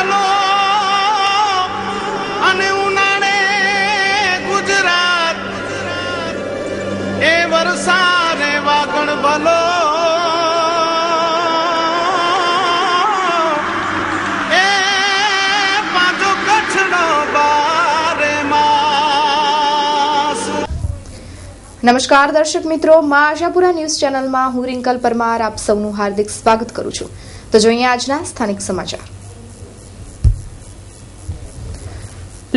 ભલો અને ઉનાળે ગુજરાત એ વરસાદે વાગણ ભલો એ પાછો કચ્છનો બારે માસ। નમસ્કાર દર્શક મિત્રો, માં આશાપુરા ન્યૂઝ ચેનલમાં હું રિંકલ પરમાર આપ સૌનું હાર્દિક સ્વાગત કરું છું। તો જોઈએ આજના સ્થાનિક સમાચાર।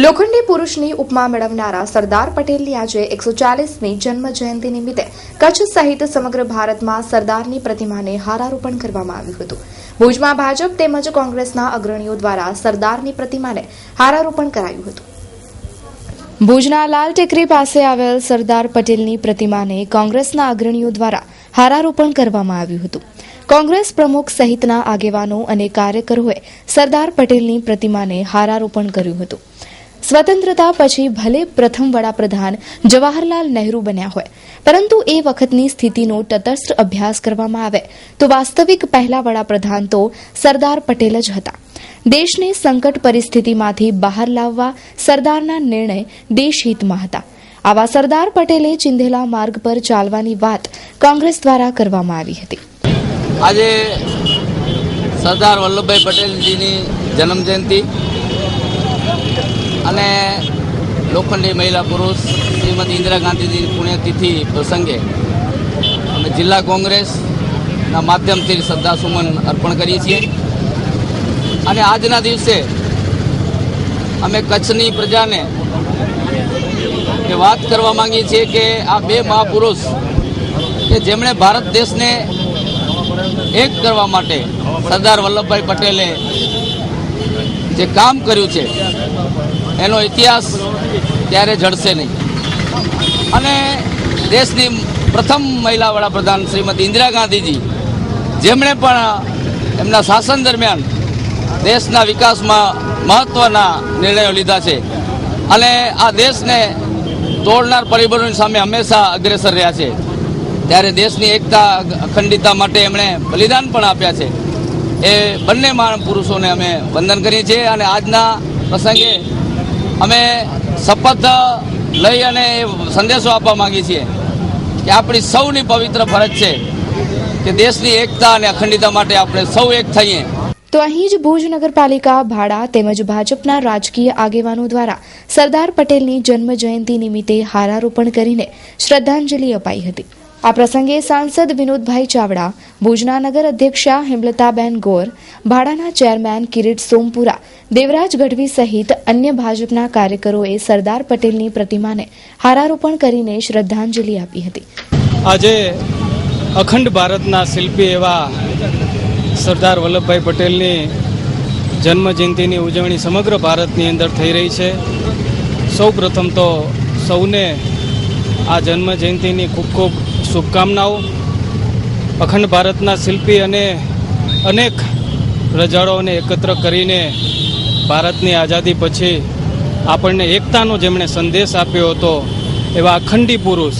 લોખંડી પુરુષની ઉપમા મેળવનારા સરદાર પટેલની આજે 140મી જન્મ જયંતિ નિમિત્તે કચ્છ સહિત સમગ્ર ભારતમાં સરદારની પ્રતિમાને હારારોપણ કરવામાં આવ્યું હતું। ભુજમાં ભાજપ તેમજ કોંગ્રેસના અગ્રણીઓ દ્વારા સરદારની પ્રતિમાને હારારોપણ કરાયું હતું। ભુજના લાલ ટેકરી પાસે આવેલ સરદાર પટેલની પ્રતિમાને કોંગ્રેસના અગ્રણીઓ દ્વારા હારારોપણ કરવામાં આવ્યું હતું। કોંગ્રેસ પ્રમુખ સહિતના આગેવાનો અને કાર્યકરોએ સરદાર પટેલની પ્રતિમાને હારારોપણ કર્યું હતું। સ્વતંત્રતા પછી ભલે પ્રથમ વડાપ્રધાન જવાહરલાલ નહેરુ બન્યા હોય, પરંતુ એ વખતની સ્થિતિનો તટસ્થ અભ્યાસ કરવામાં આવે તો વાસ્તવિક પહેલા વડાપ્રધાન તો સરદાર પટેલ જ હતા। દેશને સંકટ પરિસ્થિતિમાંથી બહાર લાવવા સરદારના નિર્ણય દેશહિતમાં હતા। આવા સરદાર પટેલે ચિંધેલા માર્ગ પર ચાલવાની વાત કોંગ્રેસ દ્વારા કરવામાં આવી હતી। આજે સરદાર વલ્લભભાઈ પટેલજીની જન્મજયંતિ અને લોખંડી મહિલા પુરુષ શ્રીમતી ઇન્દિરા ગાંધીજીની પુણ્યતિથિ પ્રસંગે અમે જિલ્લા કોંગ્રેસના માધ્યમથી શ્રદ્ધાસુમન અર્પણ કરીએ છીએ અને આજના દિવસે અમે કચ્છની પ્રજાને એ વાત કરવા માંગીએ છીએ કે આ બે મહાપુરુષ કે જેમણે ભારત દેશને એક કરવા માટે સરદાર વલ્લભભાઈ પટેલે જે કામ કર્યું છે એનો ઇતિહાસ ક્યારે જડશે નહીં અને દેશની પ્રથમ મહિલા વડાપ્રધાન શ્રીમતી ઇન્દિરા ગાંધીજી જેમણે પણ એમના શાસન દરમિયાન દેશના વિકાસમાં મહત્ત્વના નિર્ણયો લીધા છે અને આ દેશને તોડનાર પરિબળોની સામે હંમેશા અગ્રેસર રહ્યા છે, ત્યારે દેશની એકતા અખંડિતતા માટે એમણે બલિદાન પણ આપ્યા છે। એ બંને મહાપુરુષોને અમે વંદન કરીએ છીએ અને આજના પ્રસંગે અમે શપથ લઈ અને સંદેશો આપવા માંગીએ છીએ કે આપણી સૌની પવિત્ર ફરજ છે કે દેશની એકતા અને અખંડિતતા માટે આપણે સૌ એક થઈએ। તો અહીં જ ભુજ નગરપાલિકા, ભાડા તેમજ ભાજપના રાજકીય આગેવાનો દ્વારા સરદાર પટેલની જન્મ જયંતિ નિમિત્તે હારારોપણ કરીને શ્રદ્ધાંજલિ અપાઈ હતી। આ પ્રસંગે સાંસદ વિનોદભાઈ ચાવડા, ભુજના નગર અધ્યક્ષા હેમલતાબેન ગોર, ભાડાના ચેરમેન કિરીટ સોમપુરા, દેવરાજ ગઢવી સહિત અન્ય ભાજપના કાર્યકરોએ સરદાર પટેલની પ્રતિમાને હારારોપણ કરીને શ્રદ્ધાંજલિ આપી હતી। આજે અખંડ ભારતના શિલ્પી એવા સરદાર વલ્લભભાઈ પટેલની જન્મ જયંતિની ઉજવણી સમગ્ર ભારતની અંદર થઈ રહી છે। સૌ પ્રથમ તો સૌને આ જન્મ જયંતિની ખૂબ ખૂબ શુભકામનાઓ। અખંડ ભારતના શિલ્પી અને અનેક રજાળોને એકત્ર કરીને ભારતની આઝાદી પછી આપણને એકતાનો જેમણે સંદેશ આપ્યો હતો એવા અખંડી પુરુષ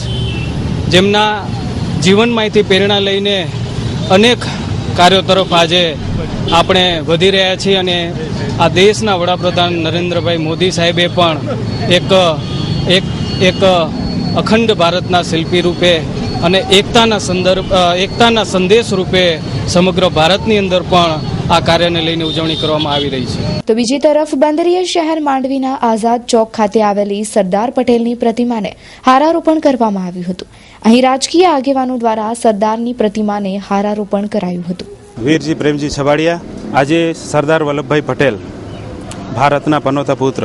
જેમના જીવનમાંથી પ્રેરણા લઈને અનેક કાર્યો તરફ આજે આપણે વધી રહ્યા છીએ અને આ દેશના વડાપ્રધાન નરેન્દ્રભાઈ મોદી સાહેબે પણ એક અખંડ ભારતના શિલ્પી રૂપે અને એકતાના સંદેશ રૂપે સમગ્ર ભારતની અંદર પણ આ કાર્યને લઈને ઉજવણી કરવામાં આવી રહી છે। તો બીજી તરફ બંદરીય શહેર માંડવીના આઝાદ ચોક ખાતે આવેલી સરદાર પટેલની પ્રતિમાને હારારોપણ કરવામાં આવ્યું હતું। અહીં રાજકીય આગેવાનો દ્વારા સરદારની પ્રતિમાને હારારોપણ કરાયું હતું। વીરજી પ્રેમજી છબાડિયા, આજે સરદાર વલ્લભભાઈ પટેલ ભારતના પનોતા પુત્ર,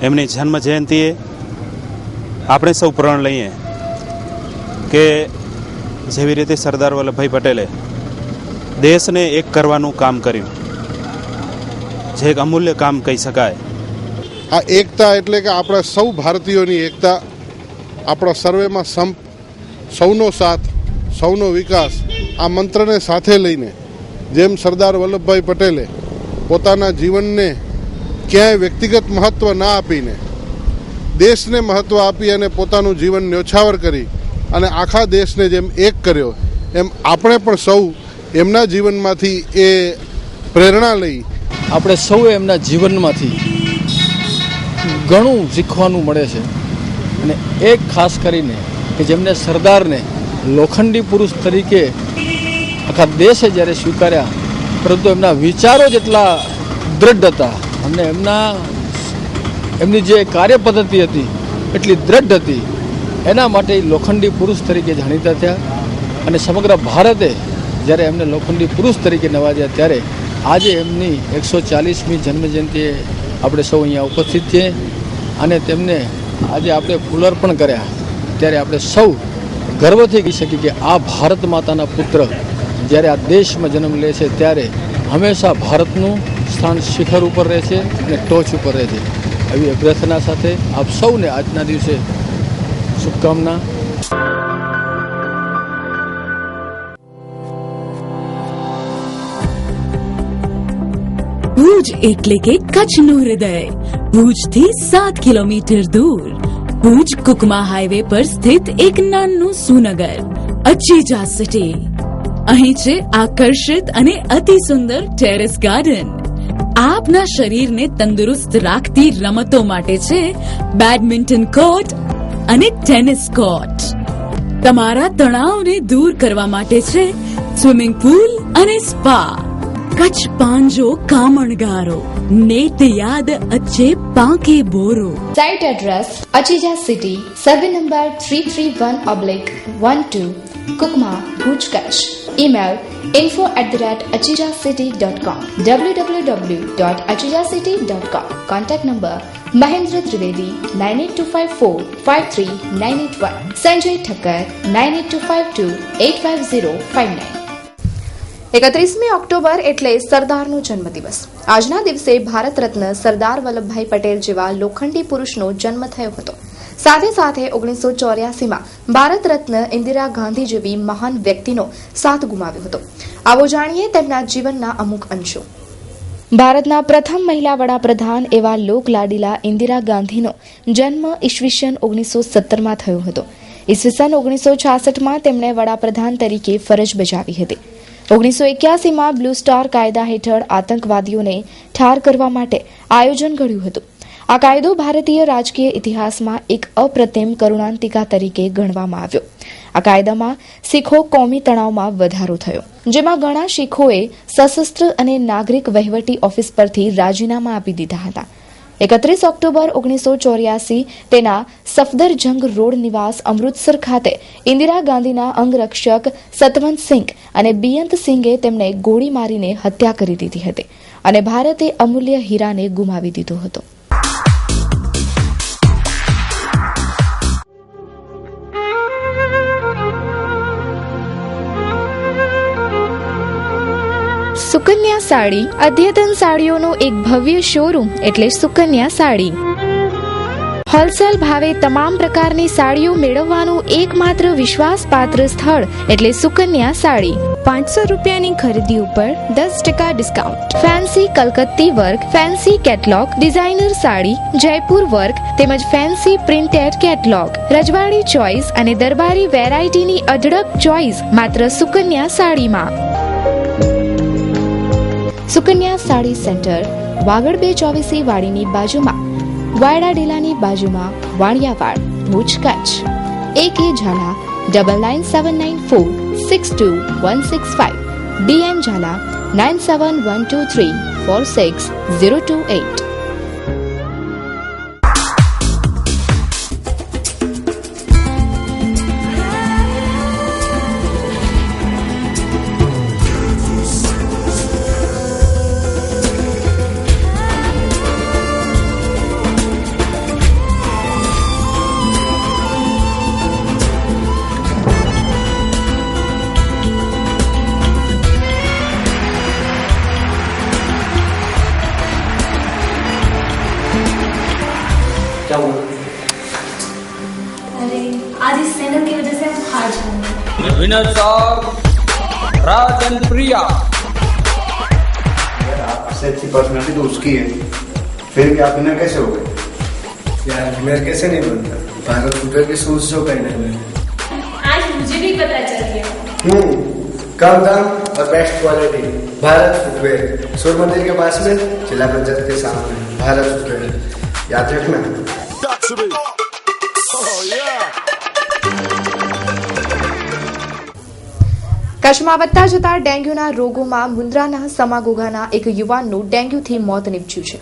એમની જન્મ જયંતિએ આપણે સૌ પ્રણ લઈએ કે જેવી રીતે સરદાર વલ્લભભાઈ પટેલે દેશને એક કરવાનું કામ કર્યું, જે એક અમૂલ્ય કામ કહી શકાય। આ એકતા એટલે કે આપણા સૌ ભારતીયોની એકતા, આપણા સર્વેમાં સંપ, સૌનો સાથ, સૌનો વિકાસ, આ મંત્રને સાથે લઈને જેમ સરદાર વલ્લભભાઈ પટેલે પોતાના જીવનને ક્યાંય વ્યક્તિગત મહત્ત્વ ના આપીને દેશને મહત્ત્વ આપી અને પોતાનું જીવન ન્યોછાવર કરી અને આખા દેશને જેમ એક કર્યો, એમ આપણે પણ સૌ એમના જીવનમાંથી એ પ્રેરણા લઈ આપણે સૌએ એમના જીવનમાંથી ઘણું શીખવાનું મળે છે. અને એક ખાસ કરીને કે જેમને સરદારને લોખંડી પુરુષ તરીકે આખા દેશે જ્યારે સ્વીકાર્યા, પરંતુ એમના વિચારો જેટલા દૃઢ હતા અને એમની જે કાર્ય પદ્ધતિ હતી એટલી દૃઢ હતી, એના માટે લોખંડી પુરુષ તરીકે જાણીતા થયા. અને સમગ્ર ભારતે જ્યારે એમને લોખંડી પુરુષ તરીકે નવાજ્યા ત્યારે આજે એમની 140મી જન્મજયંતિએ આપણે સૌ અહીંયા ઉપસ્થિત છીએ અને તેમને આજે આપણે ફૂલાર્પણ કર્યા. ત્યારે આપણે સૌ ગર્વથી કહી શકીએ કે આ ભારત માતાના પુત્ર જ્યારે આ દેશમાં જન્મ લે છે ત્યારે હંમેશા ભારતનું સ્થાન શિખર ઉપર રહે છે અને ટોચ ઉપર રહે છે. એવી અભ્યર્થના સાથે આપ સૌને આજના દિવસે શુભકામના. ભુજ એટલે કે કચ્છનું હૃદય, ભુજથી 7 કિલોમીટર દૂર, ભુજ કુકમા હાઈવે પર સ્થિત એક નાનું સુનગર અચીજા સિટી. અહીં છે આકર્ષિત અને અતિ સુંદર ટેરેસ ગાર્ડન. આપના શરીરને તંદુરસ્ત રાખતી રમતો માટે છે બેડમિન્ટન કોર્ટ અને ટેનિસ કોર્ટ. તમારા તણાવને દૂર કરવા માટે છે સ્વિમિંગ પૂલ અને સ્પા. કચ્છ પાંજો કામણગારો, નેત યાદ અચ્છે પાંકે બોરો. Site address Achija city, survey number 331/12, Kukma, Bhuj, Kutch. Email info@achijacity.com, www.achijacity.com. Contact number Mahendra Trivedi 9825453981, Sanjay Thakkar 9825285059. 31મી ઓક્ટોબર એટલે સરદારનો જન્મદિવસ. આજના દિવસે ભારત રત્ન સરદાર વલ્લભભાઈ પટેલ જેવા લોખંડી પુરુષનો જન્મ થયો હતો. સાથે સાથે 1984માં ભારત રત્ન ઇન્દિરા ગાંધી જેવી મહાન વ્યક્તિનો સાથ ગુમાવ્યો હતો. આવો જાણીએ તેમના જીવનના અમુક અંશો. ભારતના પ્રથમ મહિલા વડાપ્રધાન એવા લોકલાડીલા ઇન્દિરા ગાંધીનો જન્મ ઈસવીસન 1917માં થયો હતો. ઈસવીસન 1966માં તેમણે વડાપ્રધાન તરીકે ફરજ બજાવી હતી. 1981માં બ્લુ સ્ટાર કાયદા હેઠળ આતંકવાદીઓને ઠાર કરવા માટે આયોજન ઘડ્યું હતું. આ કાયદો ભારતીય રાજકીય ઇતિહાસમાં એક અપ્રતિમ કરુણાંતિકા તરીકે ગણવામાં આવ્યો. આ કાયદામાં શીખો કોમી તણાવમાં વધારો થયો, જેમાં ઘણા શીખોએ સશસ્ત્ર અને નાગરિક વહીવટી ઓફિસ પરથી રાજીનામા આપી દીધા હતા. 31 ઓક્ટોબર 1984 તેના સફદરજંગ રોડ નિવાસ અમૃતસર ખાતે ઇન્દિરા ગાંધીના અંગરક્ષક સતવંત સિંઘ અને બિયંત સિંઘે તેમને ગોળી મારીને હત્યા કરી દીધી હતી અને ભારતે અમૂલ્ય હીરાને ગુમાવી દીધો હતો. સુકન્યા સાડી, અદ્યતન સાડીઓનો એક ભવ્ય શોરૂમ એટલે સુકન્યા સાડી. હોલસેલ ભાવે તમામ પ્રકારની સાડીઓ મેળવવાનું એકમાત્ર વિશ્વાસપાત્ર સ્થળ એટલે સુકન્યા સાડી. 500 રૂપિયાની ખરીદી ઉપર 10% ડિસ્કાઉન્ટ. ફેન્સી કલકત્તી work, fancy catalogue, designer sari, Jaipur work તેમજ ફેન્સી પ્રિન્ટેડ કેટલોગ, રજવાડી ચોઇસ અને દરબારી વેરાયટીની અઢળક ચોઇસ માત્ર સુકન્યા સાડીમાં. સુકન્યા સાડી સેન્ટર, વાગડ 224 વાડીની બાજુમાં, વાયડા ડેલાની બાજુમાં, વાણિયાવાડ, ભુજ, કચ્છ. AK Jhala 9979462165, DN Jhala 9712346028. क्या हुआ? अरे आज इस चैनल की वजह से हम हार जाएंगे. विनर साहब राजन प्रिया. यार आपसे अच्छी पर्सनालिटी तो उसकी है, फिर भी आप विनर कैसे हो गए? यार विनर कैसे नहीं बनता, भारत फुटबॉल के शूज जो पहने हुए. आज मुझे भी पता चल गया. कब था? और बेस्ट क्वालिटी। भारत फुटवेयर, सूर्य मंदिर के पास में, जिला पंचायत के सामने। भारत फुटवेयर, याद रखना। કચ્છમાં વધતા જતા ડેન્ગ્યુના રોગોમાં મુન્દ્રાના સમાગોગાના એક યુવાનનું ડેન્ગ્યુથી મોત નીપજ્યું છે.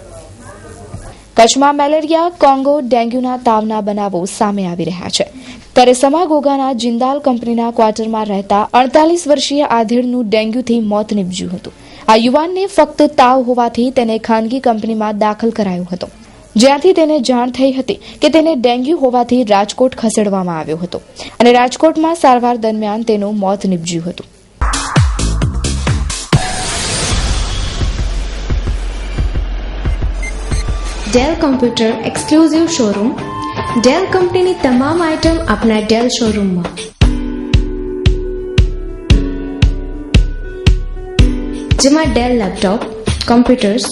કચ્છમાં મેલેરિયા, કોંગો, ડેન્ગ્યુના તાવના બનાવો સામે આવી રહ્યા છે. ત્યારે સમાગોગાના જિંદાલ કંપનીના ક્વાર્ટરમાં રહેતા 48 વર્ષીય આધેડનું ડેન્ગ્યુથી મોત નીપજ્યું હતું. આ યુવાનને ફક્ત તાવ હોવાથી તેને ખાનગી કંપનીમાં દાખલ કરાયો હતો, જ્યાંથી તેને જાણ થઈ હતી કે તેને ડેન્ગ્યુ હોવાથી રાજકોટ ખસેડવામાં આવ્યો હતો અને રાજકોટમાં સારવાર દરમિયાન તેનું મોત નીપજ્યું હતું. Dell computer exclusive showroom. Dell कंपनीની તમામ આઇટમ આપના ડેલ શોરૂમમાં. જેમાં Dell laptop, computers,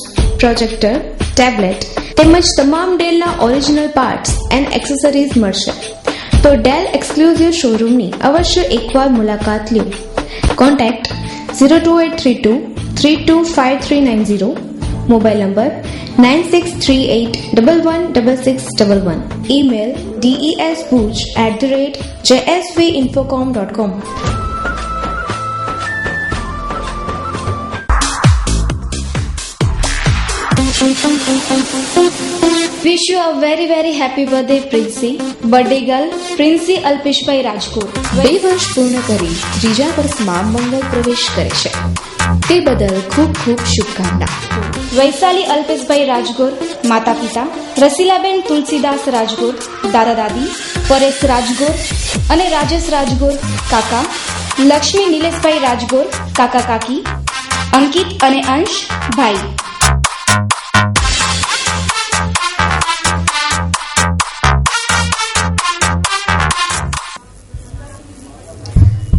projector, tablet તેમજ તમામ ડેલના ઓરિજિનલ પાર્ટ્સ એન્ડ એક્સેસરીઝ મળશે. તો ડેલ એક્સક્લુઝિવ શોરૂમની અવશ્ય એકવાર મુલાકાત લો. Contact 02832 325390, mobile number 9638116611, email desbooch@jsvinfocom.com. Wish you a very happy birthday, Princey. Birthday girl, Princey અલ્પેશભાઈ રાજકોટ 2 વર્ષ પૂર્ણ કરી ત્રીજા વર્ષમાં મંગળ પ્રવેશ કરે છે. તે બદલ ખૂબ ખૂબ શુભકામના. વૈશાલી અલ્પેશભાઈ રાજગોર, માતા પિતા રસીલાબેન તુલસીદાસ રાજગોર, દાદા દાદી પરેશ રાજગોર અને રાજેશ રાજગોર, કાકા લક્ષ્મી નિલેશભાઈ રાજગોર, કાકા કાકી અંકિત અને અંશ ભાઈ.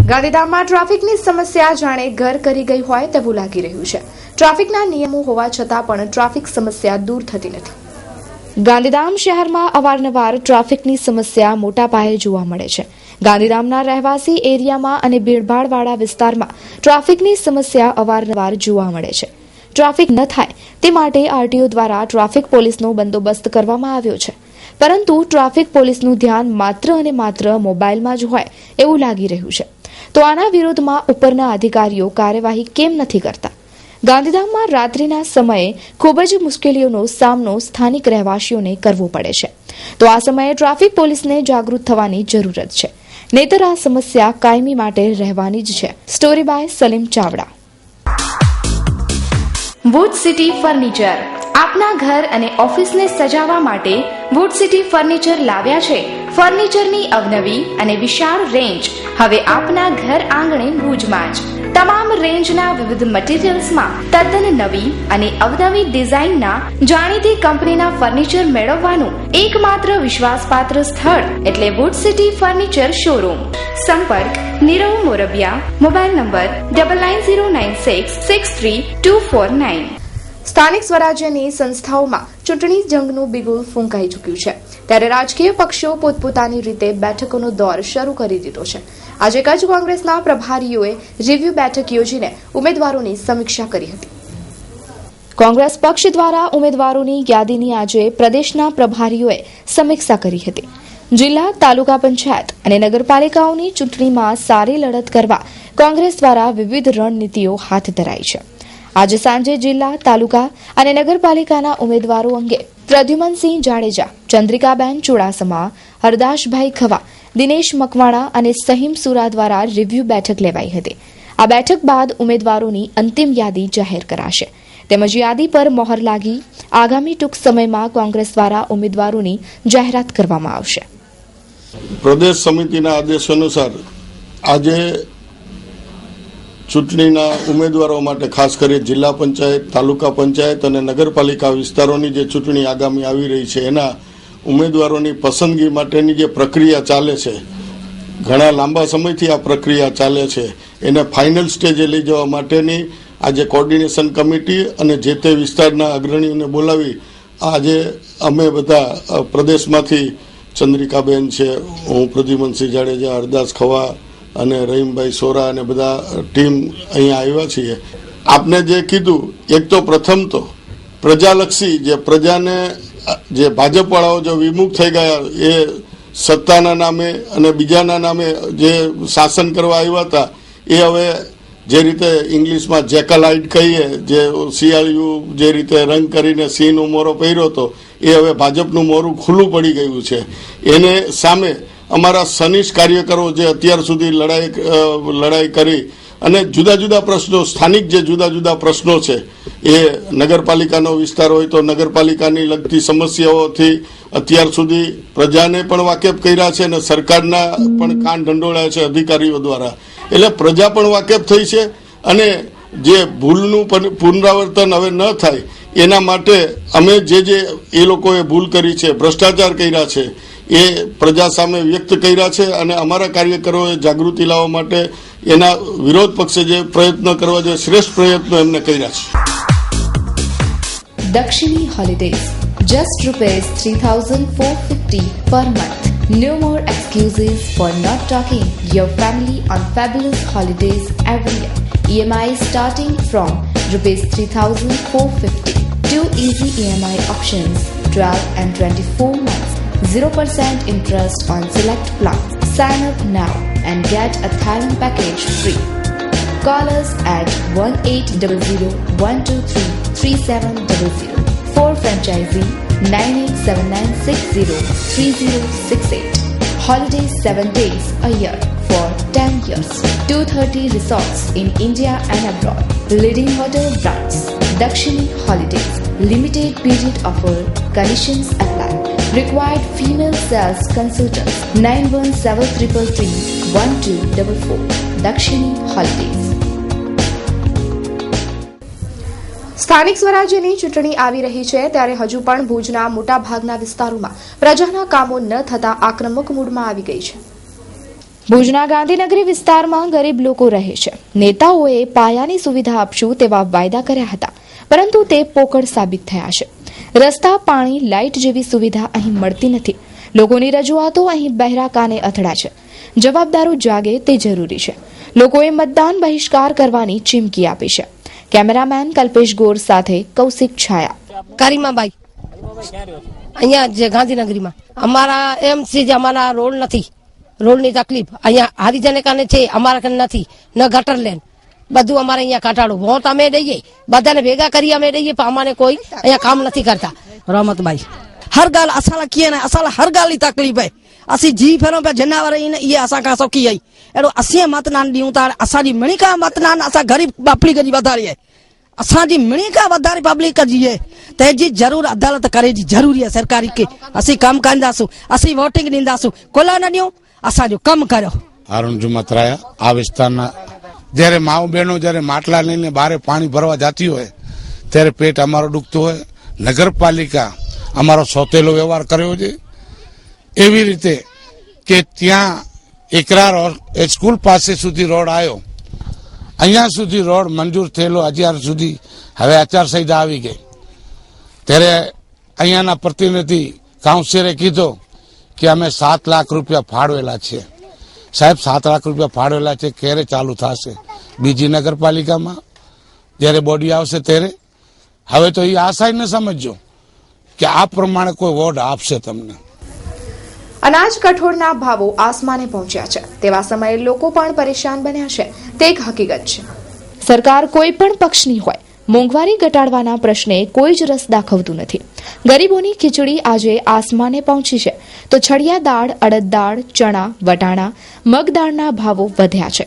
ગાંધીધામમાં ટ્રાફિકની સમસ્યા જાણે ઘર કરી ગઈ હોય તેવું લાગી રહ્યું છે. ટ્રાફિકના નિયમો હોવા છતાં પણ ટ્રાફિક સમસ્યા દૂર થતી નથી. ગાંધીધામ શહેરમાં અવારનવાર ટ્રાફિકની સમસ્યા મોટા પાયે જોવા મળે છે. ગાંધીધામના રહેવાસી એરિયામાં અને ભીડભાડવાળા વિસ્તારમાં ટ્રાફિકની સમસ્યા અવારનવાર જોવા મળે છે. ટ્રાફિક ન થાય તે માટે આરટીઓ દ્વારા ટ્રાફિક પોલીસનો બંદોબસ્ત કરવામાં આવ્યો છે, પરંતુ ટ્રાફિક પોલીસનું ધ્યાન માત્ર અને માત્ર મોબાઈલમાં જ હોય એવું લાગી રહ્યું છે. તો આના વિરોધમાં ઉપરના અધિકારીઓ કાર્યવાહી કેમ નથી કરતા? ગાંધીધામમાં રાત્રિના સમયે ખૂબ જ મુશ્કેલીઓનો સામનો સ્થાનિક રહેવાસીઓને કરવો પડે છે. તો આ સમયે ટ્રાફિક પોલીસને જાગૃત થવાની જરૂરત છે, નહીતર આ સમસ્યા કાયમી માટે રહેવાની જ છે. Story by Salim Chavda. Wood city furniture આપના ઘર અને ઓફિસને સજાવવા માટે વુડ સિટી ફર્નિચર લાવ્યા છે. ફર્નિચરની અવનવી અને વિશાળ રેન્જ હવે આપના ઘર આંગણે ભુજમાં જ. તમામ રેન્જના વિવિધ મટીરીયલ્સમાં તદ્દન નવી અને અવનવી ડિઝાઇનના જાણીતી કંપનીના ફર્નિચર મેળવવાનું એકમાત્ર વિશ્વાસપાત્ર સ્થળ એટલે વુડ સિટી ફર્નિચર શોરૂમ. સંપર્ક નીરવ મોરબિયા, મોબાઈલ નંબર 9909663249. સ્થાનિક સ્વરાજ્યની સંસ્થાઓમાં ચૂંટણી જંગનું બિગુલ ફૂંકાઈ ચૂક્યું છે, ત્યારે રાજકીય પક્ષો પોતપોતાની રીતે બેઠકોનો દોર શરૂ કરી દીધો છે. આજે કચ્છ કોંગ્રેસના પ્રભારીઓએ રિવ્યુ બેઠક યોજીને ઉમેદવારોની સમીક્ષા કરી હતી. કોંગ્રેસ પક્ષ દ્વારા ઉમેદવારોની યાદીની આજે પ્રદેશના પ્રભારીઓએ સમીક્ષા કરી હતી. જિલ્લા, તાલુકા પંચાયત અને નગરપાલિકાઓની ચૂંટણીમાં સારી લડત કરવા કોંગ્રેસ દ્વારા વિવિધ રણનીતિઓ હાથ ધરાઈ છે. આજે સાંજે જિલ્લા, તાલુકા અને નગરપાલિકાના ઉમેદવારો અંગે પ્રદ્યુમનસિંહ જાડેજા, ચંદ્રિકાબેન ચુડાસમા, હરદાસભાઈ ખવા, દિનેશ મકવાણા અને સહીમ સુરા દ્વારા રિવ્યુ બેઠક લેવાઈ હતી. આ બેઠક બાદ ઉમેદવારોની અંતિમ યાદી જાહેર કરાશે, તેમજ યાદી પર મહોર લાગી આગામી ટૂંક સમયમાં કોંગ્રેસ દ્વારા ઉમેદવારોની જાહેરાત કરવામાં આવશે. પ્રદેશ સમિતિના આદેશ અનુસાર આજે ચૂંટણીના ઉમેદવારો માટે ખાસ કરી જિલ્લા પંચાયત, તાલુકા પંચાયત અને નગરપાલિકા વિસ્તારોની જે ચૂંટણી આગામી આવી રહી છે એના ઉમેદવારોની પસંદગી માટેની જે પ્રક્રિયા ચાલે છે, ઘણા લાંબા સમયથી આ પ્રક્રિયા ચાલે છે, એને ફાઇનલ સ્ટેજે લઈ જવા માટેની આજે કોર્ડિનેશન કમિટી અને જે તે વિસ્તારના અગ્રણીઓને બોલાવી આજે અમે બધા પ્રદેશમાંથી ચંદ્રિકાબેન છે, હું પ્રદ્યુમનસિંહ જાડેજા, હરદાસ ખવા અને રહીમભાઈ સોરા અને બધા ટીમ અહીંયા આવ્યા છીએ. આપને જે કીધું, એક તો પ્રથમ તો પ્રજાલક્ષી જે પ્રજાને જે ભાજપવાળાઓ જો વિમુખ થઈ ગયા એ સત્તાના નામે અને બીજાના નામે જે શાસન કરવા આવ્યા હતા એ હવે જે રીતે ઇંગ્લિશમાં જેકલાઇટ કહીએ, જે શિયાળિયું જે રીતે રંગ કરીને સિંહનો મોરો પહેર્યો હતો એ હવે ભાજપનું મોરું ખુલ્લું પડી ગયું છે. એને સામે અમારા સનિષ્ઠ કાર્યકરો જે અત્યાર સુધી લડાઈ કરી અને જુદા જુદા પ્રશ્નો, સ્થાનિક જે જુદા જુદા પ્રશ્નો છે એ નગરપાલિકાનો વિસ્તાર હોય તો નગરપાલિકાની લગતી સમસ્યાઓથી અત્યાર સુધી પ્રજાને પણ વાકેફ કર્યા છે અને સરકારના પણ કાન ઢંઢોળ્યા છે અધિકારીઓ દ્વારા. એટલે પ્રજા પણ વાકેફ થઈ છે અને જે ભૂલનું પુનરાવર્તન હવે ન થાય એના માટે અમે જે એ લોકોએ ભૂલ કરી છે, ભ્રષ્ટાચાર કર્યા છે એ પ્રજા સામે વ્યક્ત કર્યા છે અને અમારા કાર્યકરોએ જાગૃતિ લાવવા માટે એના વિરોધ પક્ષે જે પ્રયત્ન કરવા જોઈએ શ્રેષ્ઠ પ્રયત્નો એમને કર્યા છે. Dakshini Holidays, just ₹3,450 per month. No more excuses for not taking your family on fabulous holidays every year. EMI starting from ₹3,450. Two easy EMI options, 12 and 24 months. 0% interest on select plan. Sign up now and get a Thailand package free. Call us at 1800-123-3700. For franchisee 9879603068. Holidays 7 days a year for 10 years. 230 resorts in India and abroad. Leading hotel brands. Dakshini Holidays. Limited period offer. Conditions apply. Required female sales consultants 9173331244. Dakshini Holidays. સ્થાનિક સ્વરાજ્યની ચૂંટણી આવી રહી છે ત્યારે હજુ પણ ભુજના મોટાભાગના વિસ્તારોમાં પ્રજાના કામો ન થતા આક્રમક મૂડમાં આવી ગઈ છે. ભુજના ગાંધીનગરી વિસ્તારમાં ગરીબ લોકો રહે છે. નેતાઓએ પાયાની સુવિધા આપશું તેવા વાયદા કર્યા હતા, પરંતુ તે પોકળ સાબિત થયા છે. રસ્તા, પાણી, લાઇટ જેવી સુવિધા અહીં મળતી નથી. લોકોની રજૂઆતો અહીં બહેરા કાને અથડા છે. જવાબદારો જાગે તે જરૂરી છે. લોકોએ મતદાન બહિષ્કાર કરવાની ચીમકી આપી છે. કેમેરામેન કલ્પેશ ગોર સાથે કૌશિક છાયા. કરીમાબાઈ અહીંયા જે ગાંધીનગરીમાં અમારા એમસી જે અમારા રોડ નથી, રોડની તકલીફ અહીંયા હરિજને કાને છે, અમારા કાને નથી, ન ગટર લેન, બધું અમારે અહીંયા કાટાડો. વોટ અમે દઈએ, બધાને ભેગા કરી અમે દઈએ, પણ અમારે કોઈ અહીંયા કામ નથી કરતા. रहमतबाई हर गाल असाला किए ना असाला हर गाल की तकलीफ है. असी जी फेरों पे जनावर ये असा का सौखी आई एडो असी मतदान दियूं ता असाजी मिणिका मतदान असा गरीब पब्लिक जी वधारी है. असाजी मिणिका वधारी पब्लिक जी है ते जी जरूर अदालत करे जी जरूरी है सरकारी के. असी काम कंदासु, असी वोटिंग दींदासु, कोला न दियो असाजो कम करो. अरुण जुमतराया आ विस्तारना જ્યારે માઓ બહેનો જ્યારે માટલા લઈને બહાર પાણી ભરવા જતી હોય ત્યારે પેટ અમારો દુખતું હોય. નગરપાલિકા અમારો સોતેલો વ્યવહાર કર્યો છે એવી રીતે કે ત્યાં એકરાર સ્કૂલ પાસે સુધી રોડ આવ્યો, અહીંયા સુધી રોડ મંજૂર થયેલો અત્યાર સુધી. હવે આચારસંહિતા આવી ગઈ ત્યારે અહીંયાના પ્રતિનિધિ કાઉન્સિલરે કીધો કે અમે 7 લાખ રૂપિયા ફાળવેલા છે. સાહેબ 7 લાખ રૂપિયા ફાળવેલા છે, ક્યારે ચાલુ થશે? બીજી નગરપાલિકામાં જ્યારે બોડી આવશે ત્યારે. હવે તો એ આશા ન સમજજો કે આ પ્રમાણે કોઈ વોર્ડ આપશે તમને. અનાજ કઠોળના ભાવો આસમાને પહોંચ્યા છે તેવા સમયે લોકો પણ પરેશાન બન્યા છે તે એક હકીકત છે. સરકાર કોઈ પણ પક્ષની હોય, મોંઘવારી ઘટાડવાના પ્રશ્ને કોઈ જ રસ દાખવતું નથી. ગરીબોની ખીચડી આજે આસમાને પહોંચી છે તો છડિયા દાળ, અડદ દાળ, ચણા, વટાણા, મગ દાળના ભાવો વધ્યા છે.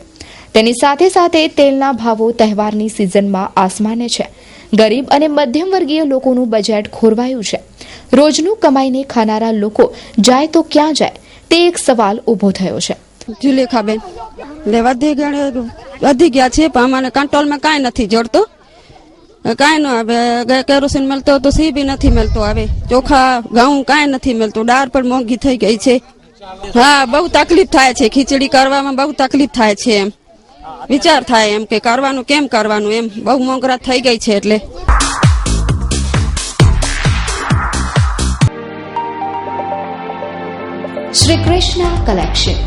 તેની સાથે સાથે તેલના ભાવો તહેવારની સિઝનમાં આસમાને છે. ગરીબ અને મધ્યમ વર્ગીય લોકોનું બજેટ ખોરવાયું છે. રોજનું કમાઈને ખાનારા લોકો જાય તો ક્યાં જાય તે એક સવાલ ઉભો થયો છે. જુલેખાબેન વધી ગયા છે પણ અમને કંટ્રોલમાં કાંઈ નથી જોડતો, કાંઈ ન આવે. કેરોસીન મળતો તો સી બી નથી મળતો, હવે ચોખા ઘઉં કાંઈ નથી મળતું, દાળ પણ મોંઘી થઈ ગઈ છે. હા, બહુ તકલીફ થાય છે. ખીચડી કરવામાં બહુ તકલીફ થાય છે. એમ વિચાર થાય એમ કે કરવાનું કેમ કરવાનું, એમ બહુ મોંઘરાત થઈ ગઈ છે. એટલે શ્રી કૃષ્ણ કલેક્શન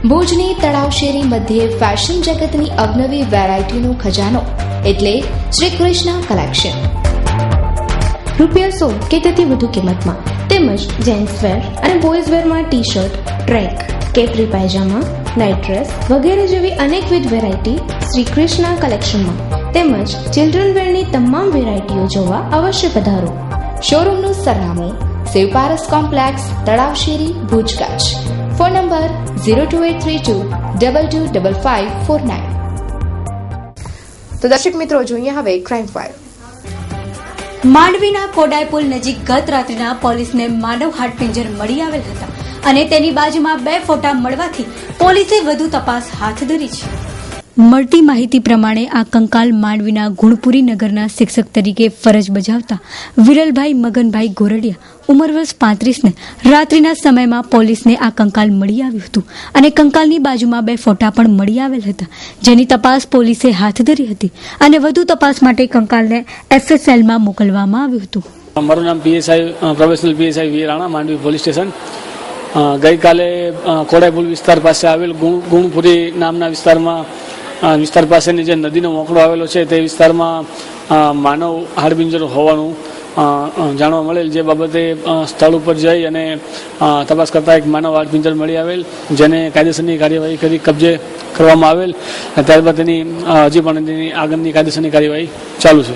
ભુજની તળાવ શેરી મધ્યે ફેશન જગતની અવનવી વેરાયટીનો ખજાનો એટલે શ્રી કૃષ્ણ કલેક્શન. ₹100 કે તેથી વધુ કિંમતમાં તેમજ જેન્ટ્સ વેર અને બોયઝ વેરમાં ટી શર્ટ, ટ્રેક, કેપરી પાયજામા, નાઇટ ડ્રેસ વગેરે જેવી અનેકવિધ વેરાયટી શ્રી કૃષ્ણ કલેક્શનમાં તેમજ ચિલ્ડ્રન વેરની તમામ વેરાયટીઓ જોવા અવશ્ય પધારો. શોરૂમનું સરનામું શિવપારસ કોમ્પ્લેક્સ, તળાવ શેરી, ભુજ, કચ્છ. Phone number 02832225549. તો દર્શક મિત્રો, જોઈએ હવે ક્રાઇમ ફાઇલ. માંડવીના કોડાયપુલ નજીક ગત રાત્રિના પોલીસને માનવ હાડપિંજર મળી આવેલ હતા અને તેની બાજુમાં 2 ફોટા મળવાથી પોલીસે વધુ તપાસ હાથ ધરી છે. મળતી માહિતી પ્રમાણે આ કંકાલ માંડવીના ગુણપુરી નગરના શિક્ષક તરીકે ફરજ બજાવતા વિરલભાઈ મગનભાઈ ગોરડિયા ઉંમર વર્ષ 35 ને રાત્રિના સમયમાં પોલીસને આ કંકાલ મળી આવ્યું હતું અને કંકાલની બાજુમાં 2 ફોટા પણ મળી આવેલ હતા, જેની તપાસ પોલીસે હાથ ધરી હતી અને વધુ તપાસ માટે કંકાલને FSLમાં મોકલવામાં આવ્યું હતું. મારું નામ PSI પ્રોફેશનલ PSI વી રાણા, માંડવી પોલીસ સ્ટેશન. ગઈકાલે કોડાયપુલ વિસ્તાર પાસે આવેલ ગુણપુરી નામના વિસ્તાર પાસેની જે નદીનો મોકળો આવેલો છે તે વિસ્તારમાં માનવ હાડપિંજર હોવાનું જાણવા મળેલ, જે બાબતે સ્થળ ઉપર જઈ અને તપાસ કરતા એક માનવ હાડપિંજર મળી આવેલ, જેને કાયદેસરની કાર્યવાહી કરી કબજે કરવામાં આવેલ. ત્યારબાદ તેની હજી પણ તેની આગળની કાયદેસરની કાર્યવાહી ચાલુ છે.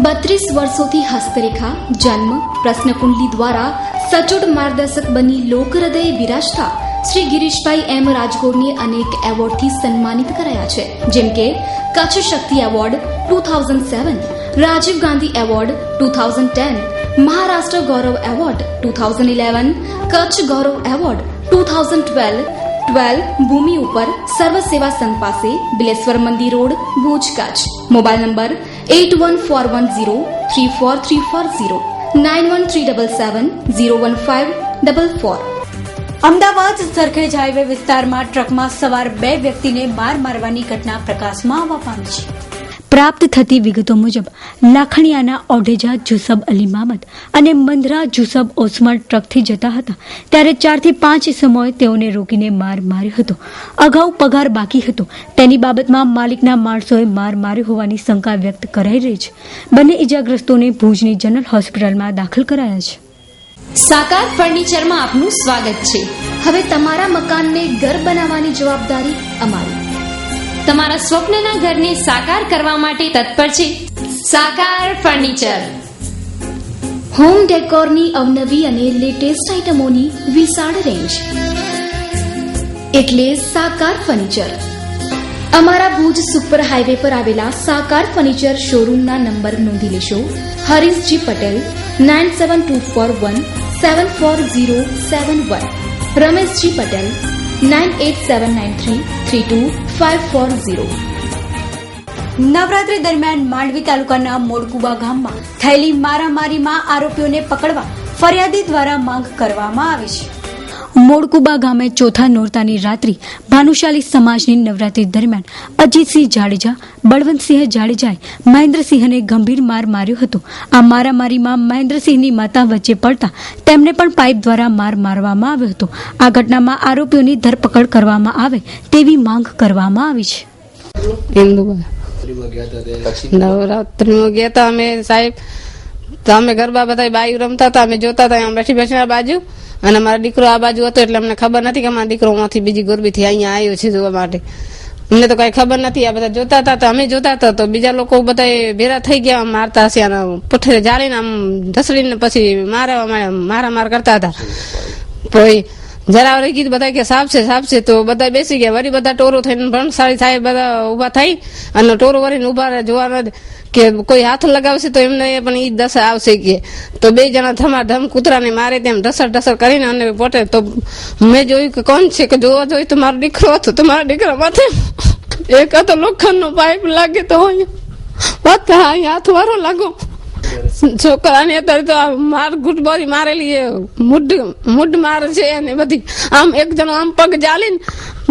32 વર્ષોથી હસ્તરેખા, જન્મ, પ્રશ્નકુંડલી દ્વારા સચોટ માર્ગદર્શક બની લોકહૃદયે બિરાજતા શ્રી ગિરીશભાઈ M રાજગોરની અનેક એવોર્ડથી સન્માનિત કરાયા છે, જેમ કે કચ્છ શક્તિ એવોર્ડ 2007, રાજીવ ગાંધી એવોર્ડ 2010, મહારાષ્ટ્ર ગૌરવ એવોર્ડ 2011, કચ્છ ગૌરવ એવોર્ડ 2012 ભૂમિ ઉપર સર્વ સેવા સંઘ પાસે, બિલેશ્વર મંદિર road, Bhuj, Kutch. Mobile number 8141034340, 9137701544. Ahmedabad Sarkhej highway વિસ્તારમાં ટ્રકમાં સવાર 2 વ્યક્તિને માર મારવાની ઘટના પ્રકાશમાં આવવા પામી છે. પ્રાપ્ત થતી વિગતો મુજબ લાખણીયાના ઓઢેજા જુસબ અલી મામદ અને મંદરા જુસબ ઓસમાન ટ્રકથી જતા હતા ત્યારે 4 થી 5 ઇસમોએ તેઓને રોકીને માર માર્યો હતો. અગાઉ પગાર બાકી હતો તેની બાબતમાં માલિકના માણસોએ માર માર્યો હોવાની શંકા વ્યક્ત કરાઈ રહી છે. બંને ઇજાગ્રસ્તોને ભુજની જનરલ હોસ્પિટલમાં દાખલ કરાયા છે. સાકાર ફર્નિચરમાં આપનું સ્વાગત છે. હવે તમારા મકાનને ઘર બનાવવાની જવાબદારી અમારી. તમારા સ્વપ્નના ઘરને સાકાર કરવા માટે તત્પર છે સાકાર ફર્નિચર. હોમ ડેકોરની અવનવી અને લેટેસ્ટ આઇટમોની વિશાળ રેન્જ એટલે સાકાર ફર્નિચર. અમારા ભુજ સુપર હાઈવે પર આવેલા સાકાર ફર્નિચર શોરૂમના નંબર નોંધી લેશો. હરીશજી પટેલ 9724174071, રમેશજી પટેલ 9879332540. નવરાત્રી દરમિયાન માંડવી તાલુકાના મોડકુબા ગામમાં થયેલી મારામારીમાં આરોપીઓને પકડવા ફરિયાદી દ્વારા માંગ કરવામાં આવી છે. મોડકુબા ગામે ચોથા નોરતાની રાત્રિ ભાનુશાલી સમાજની નવરાત્રી દરમિયાન અજીતસિંહ જાડેજા, બળવંતસિંહ જાડેજાએ મહેન્દ્રસિંહને ગંભીર માર માર્યો હતો. આ મારામારીમાં મહેન્દ્રસિંહની માતા વચ્ચે પડતા તેમને પણ પાઇપ દ્વારા માર મારવામાં આવ્યો હતો. આ ઘટનામાં આરોપીઓની ધરપકડ કરવામાં આવે તેવી માંગ કરવામાં આવી છે. નવરાત્રીમાં ગયા હતા અમે સાહેબ, તો અમે ગરબા બધા બાયું રમતા હતા, અમે જોતા હતા બેઠી બેઠી આ બાજુ, અને મારો દીકરો આ બાજુ હતો એટલે અમને ખબર નથી કે અમારા દીકરો માંથી બીજી ગરબીથી અહીંયા આવ્યો છે જોવા માટે. અમને તો કઈ ખબર નથી. આ બધા જોતા હતા તો અમે જોતા હતા તો બીજા લોકો બધા ભેરા થઈ ગયા, મારતા હશે, પુઠે જાળીને આમ ઢસડીને પછી મારા કરતા હતા. પછી જરા કીધું બધા કે સાપ છે તો બધા બેસી ગયા. વળી બધા ટોરો થઈને ભણસાળી થાય બધા ઉભા થઈ અને ટોરો વળીને ઉભા જોવા કે કોઈ હાથ લગાવશે તો એમને પણ ઈ દશા આવશે કે. તો 2 જણા ધમાધમ કૂતરાને મારે તેમ ઢસર કરીને અને પોતે તો મેં જોયું કે કોણ છે કે જોવા જોયું તો મારો દીકરો હતો. તો મારા દીકરા માથે એક હતો લોખંડનો પાઇપ લાગે તો અહીંયા હાથ વારો લાગો. છોકરાને અત્યારે તો માર ગુટબોરી મારેલી મુઢ માર છે અને બધી આમ એક જણો આમ પગ જાલીને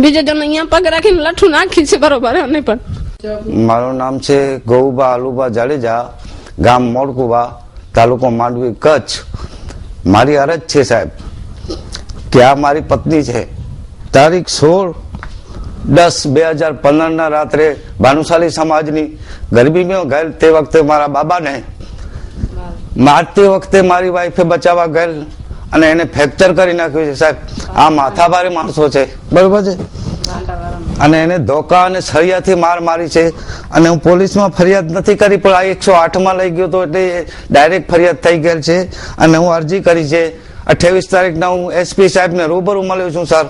બીજો જણો અહીંયા પગ રાખીને લઠ્ઠું નાખી છે બરોબર. અને પણ મારું નામ છે ગૌબા અલુબા જાડેજા, ગામ મોડકુબા, તાલુકો માંડવી, કચ્છ. મારી અરજ છે સાહેબ કે આ મારી પત્ની છે તારીખ 16/10/2015 રાત્રે ભાનુશાલી સમાજની ગરબીમાં ગયેલ તે વખતે મારા બાબાને મારતી વખતે મારી વાઈફે બચાવવા ગયેલ અને એને ફ્રેક્ચર કરી નાખ્યું છે સાહેબ. આ માથાભારે માણસો છે, બરોબર છે, અને એને ધોકા અને સળિયાથી માર મારી છે. અને હું પોલીસમાં ફરિયાદ નથી કરી, પણ આ 108માં લઈ ગયો તો એટલે ડાયરેક્ટ ફરિયાદ થઈ ગયેલ છે. અને હું અરજી કરી છે 28 તારીખના હું એસપી સાહેબને રૂબરૂ મળ્યો છું. સર,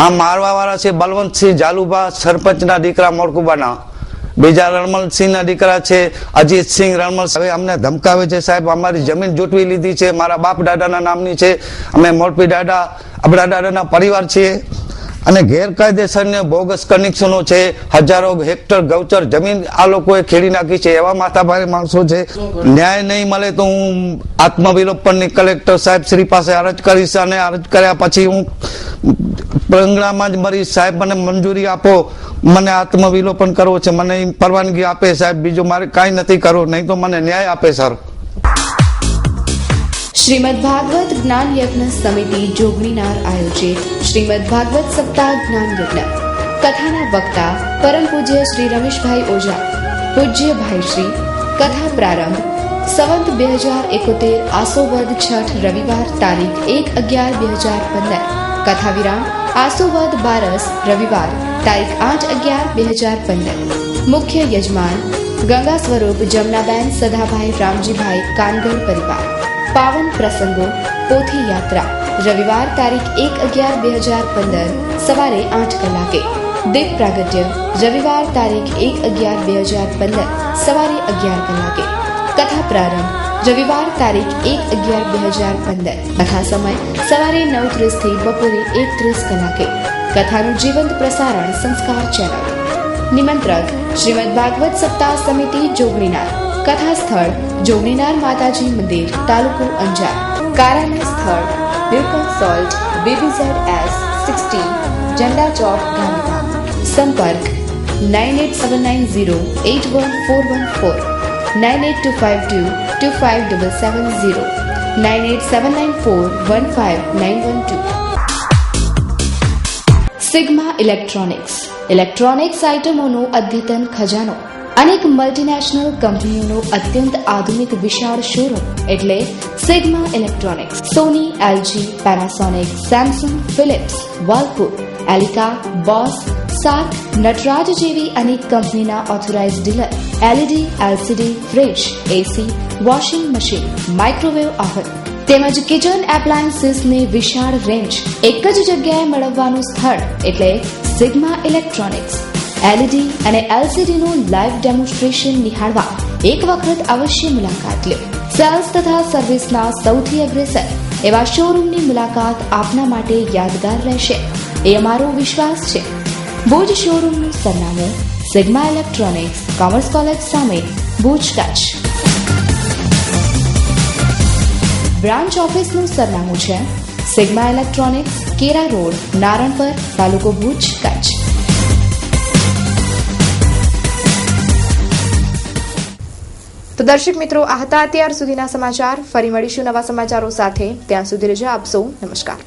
આ મારવા વાળા છે બલવંતસિંહ જાલુભા, સરપંચના દીકરા મોરકુબાના. બીજા રણમલસિંહના દીકરા છે અજીતસિંહ રણમલ. હવે અમને ધમકાવે છે સાહેબ. અમારી જમીન જૂટવી લીધી છે, મારા બાપ દાદાના નામની છે. અમે મોરપી દાદા અબડા દાદાના પરિવાર છીએ અને ગેરકાયદેસર ને બોગસ કનેક્શનો છે. હજારો હેક્ટર ગૌચર જમીન આ લોકોએ ખેડી નાખી છે. એવા માથાભારે માણસો છે. ન્યાય નહીં મળે તો હું આત્મવિલોપનની કલેક્ટર સાહેબ શ્રી પાસે અરજ કરીશ અને અરજ કર્યા પછી હું પ્રંગણામાં જ મરીશ. સાહેબ મને મંજૂરી આપો, મને આત્મવિલોપન કરવો છે, મને પરવાનગી આપે સાહેબ. બીજું મારે કાંઈ નથી કરવું, નહીં તો મને ન્યાય આપે સર. શ્રીમદ ભાગવત જ્ઞાન યજ્ઞ સમિતિ જોગણીનાર આયોજિત શ્રીમદ ભાગવત સપ્તાહ જ્ઞાન યજ્ઞ. કથાના વક્તા પરમ પૂજ્ય શ્રી રમેશભાઈ ઓઝા, પૂજ્ય ભાઈ શ્રી. કથા પ્રારંભ સંવત 2071 આસોવદ છઠ રવિવાર તારીખ 1/11/2015. કથા વિરામ આસોવદ બારસ રવિવાર તારીખ 8/11/2015. મુખ્ય યજમાન ગંગા સ્વરૂપ જમનાબેન સદાભાઈ રામજીભાઈ કાનગડ પરિવાર. પાવન પ્રસંગો પોથી યાત્રા રવિવાર તારીખ 1/11/2015 સવારે 8 કલાકે. દીપ પ્રાગટ્ય રવિવાર તારીખ 1/11/2015 સવારે 11 કલાકે. કથા પ્રારંભ રવિવાર તારીખ 1/11/2015. કથા સમય સવારે 9:30 થી બપોરે 1:30 કલાકે. કથાનું જીવંત પ્રસારણ સંસ્કાર ચેનલ. નિમંત્રક શ્રીમદ ભાગવત સપ્તાહ સમિતિ જોગણીનાર. કથા સ્થળ જોગણીનાર માતાજી મંદિર, તાલુકો અંજાર. કાર્યાલય સ્થળ બ્યુકન સોલ્ટ BBZS 16 ઝંડા ચોક ગાંધીધામ. સંપર્ક 9879081414 9825225770 9879415912. Sigma electronics. ઇલેક્ટ્રોનિક્સ આઇટમોનો અદ્યતન ખજાનો. અનેક મલ્ટીનેશનલ કંપનીઓનો અત્યંત આધુનિક વિશાળ શોરૂમ એટલે Sigma electronics. Sony, LG, Panasonic, Samsung, Philips, Whirlpool, Elica, Bose, સાર્ક, નટરાજ જેવી અનેક કંપનીના authorised dealer. LED, LCD, fridge, AC, washing machine, microwave oven તેમજ કિચન એપ્લાયન્સીસની વિશાળ રેન્જ એક જ જગ્યાએ મેળવવાનું સ્થળ એટલે સિગ્મા ઇલેક્ટ્રોનિક્સ. LED અને LCD નું લાઈવ ડેમોન્સ્ટ્રેશન નિહાળવા એક વખત અવશ્ય મુલાકાત લો. સેલ્સ તથા સર્વિસના સૌથી અગ્રેસર એવા શોરૂમની મુલાકાત આપના માટે યાદગાર રહેશે એ અમારો વિશ્વાસ છે. ભુજ શોરૂમનું સરનામું સિગ્મા ઇલેક્ટ્રોનિક્સ, કોમર્સ કોલેજ સામે, ભુજ, કચ્છ. બ્રાન્ચ ઓફિસનું સરનામું છે સિગ્મા ઇલેક્ટ્રોનિક્સ, કેરા રોડ, નારણપર, તાલુકો ભુજ, કચ્છ. તો દર્શક મિત્રો, આ હતા અત્યાર સુધીના સમાચાર. ફરી મળીશું નવા સમાચારો સાથે. ત્યાં સુધી રજા આપશો. નમસ્કાર.